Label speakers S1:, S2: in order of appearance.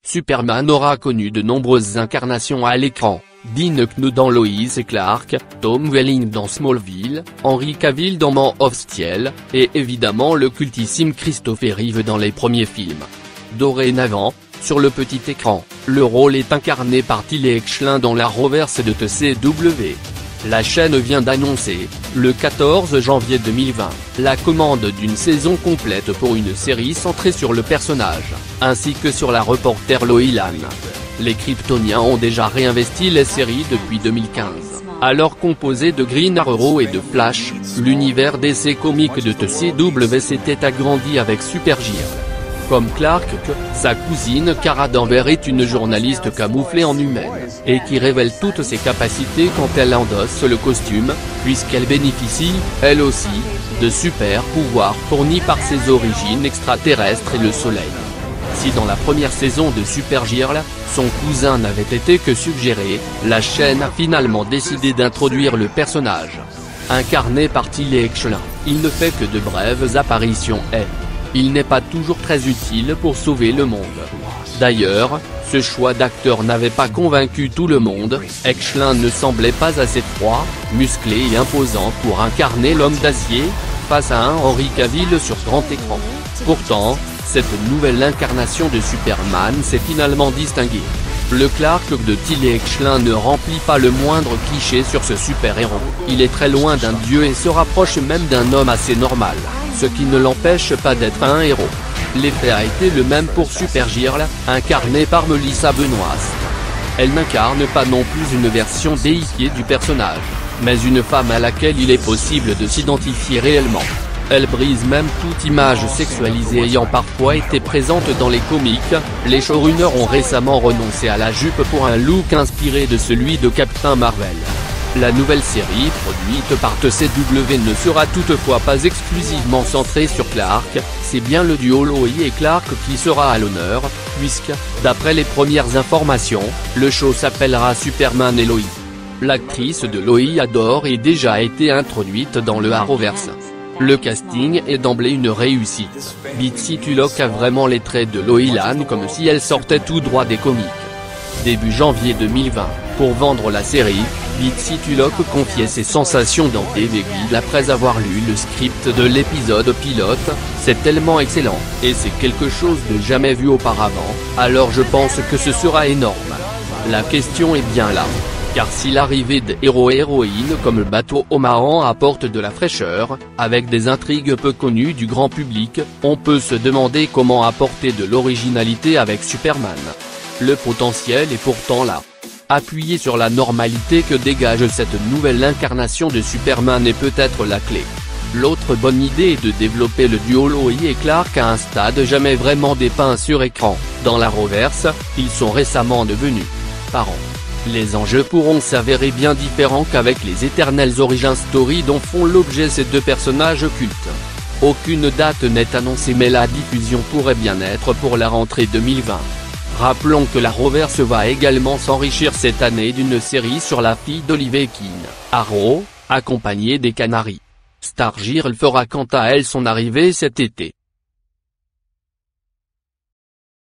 S1: Superman aura connu de nombreuses incarnations à l'écran. Dean Knu dans Lois et Clark, Tom Welling dans Smallville, Henry Cavill dans Man of Steel, et évidemment le cultissime Christopher Reeve dans les premiers films. Dorénavant, sur le petit écran, le rôle est incarné par Tilly Echelin dans l'Arrowverse de CW. La chaîne vient d'annoncer, le 14 janvier 2020, la commande d'une saison complète pour une série centrée sur le personnage, ainsi que sur la reporter Lois Lane. Les Kryptoniens ont déjà réinvesti les séries depuis 2015. Alors composé de Green Arrow et de Flash, l'univers DC comique de CW s'était agrandi avec Supergirl. Comme Clark, sa cousine Kara Danvers est une journaliste camouflée en humaine, et qui révèle toutes ses capacités quand elle endosse le costume, puisqu'elle bénéficie, elle aussi, de super pouvoirs fournis par ses origines extraterrestres et le soleil. Si dans la première saison de Supergirl, son cousin n'avait été que suggéré, la chaîne a finalement décidé d'introduire le personnage. Incarné par Tilly Echelin, il ne fait que de brèves apparitions et il n'est pas toujours très utile pour sauver le monde. D'ailleurs, ce choix d'acteur n'avait pas convaincu tout le monde, Echelin ne semblait pas assez froid, musclé et imposant pour incarner l'homme d'acier, face à un Henry Cavill sur grand écran. Pourtant, cette nouvelle incarnation de Superman s'est finalement distinguée. Le Clark de Tilly Echelin ne remplit pas le moindre cliché sur ce super-héros, il est très loin d'un dieu et se rapproche même d'un homme assez normal, ce qui ne l'empêche pas d'être un héros. L'effet a été le même pour Supergirl, incarnée par Melissa Benoist. Elle n'incarne pas non plus une version déifiée du personnage, mais une femme à laquelle il est possible de s'identifier réellement. Elle brise même toute image sexualisée ayant parfois été présente dans les comics. Les showrunners ont récemment renoncé à la jupe pour un look inspiré de celui de Captain Marvel. La nouvelle série produite par CW ne sera toutefois pas exclusivement centrée sur Clark, c'est bien le duo Lois et Clark qui sera à l'honneur, puisque, d'après les premières informations, le show s'appellera Superman et Lois. L'actrice de Lois adore et déjà été introduite dans le Arrowverse. Le casting est d'emblée une réussite. Bitsy Tulloch a vraiment les traits de Lois Lane comme si elle sortait tout droit des comics. Début janvier 2020, pour vendre la série, Bitsy Tulloch confiait ses sensations dans TV Guide après avoir lu le script de l'épisode pilote. C'est tellement excellent, et c'est quelque chose de jamais vu auparavant, alors je pense que ce sera énorme. La question est bien là. Car si l'arrivée de héros et héroïnes comme le bateau Omahan apporte de la fraîcheur, avec des intrigues peu connues du grand public, on peut se demander comment apporter de l'originalité avec Superman. Le potentiel est pourtant là. Appuyer sur la normalité que dégage cette nouvelle incarnation de Superman est peut-être la clé. L'autre bonne idée est de développer le duo Lois et Clark à un stade jamais vraiment dépeint sur écran. Dans l'Arrowverse, ils sont récemment devenus parents. Les enjeux pourront s'avérer bien différents qu'avec les éternelles origin story dont font l'objet ces deux personnages cultes. Aucune date n'est annoncée mais la diffusion pourrait bien être pour la rentrée 2020. Rappelons que l'Arrowverse va également s'enrichir cette année d'une série sur la fille d'Oliver Queen, Arrow, accompagnée des Canaries. Stargirl fera quant à elle son arrivée cet été.